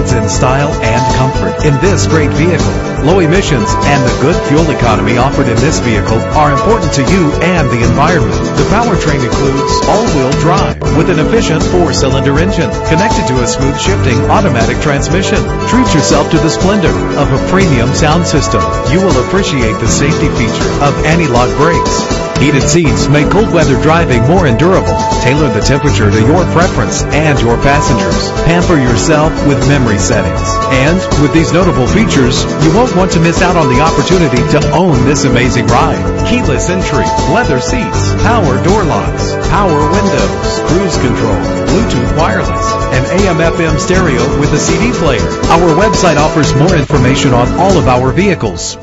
excellence in style and comfort in this great vehicle. Low emissions and the good fuel economy offered in this vehicle are important to you and the environment. The powertrain includes all-wheel drive with an efficient 4-cylinder engine connected to a smooth shifting automatic transmission. Treat yourself to the splendor of a premium sound system. You will appreciate the safety feature of anti-lock brakes. Heated seats make cold weather driving more endurable. Tailor the temperature to your preference and your passengers. Pamper yourself with memory settings. And with these notable features, you won't want to miss out on the opportunity to own this amazing ride. Keyless entry, leather seats, power door locks, power windows, cruise control, Bluetooth wireless, and AM/FM stereo with a CD player. Our website offers more information on all of our vehicles.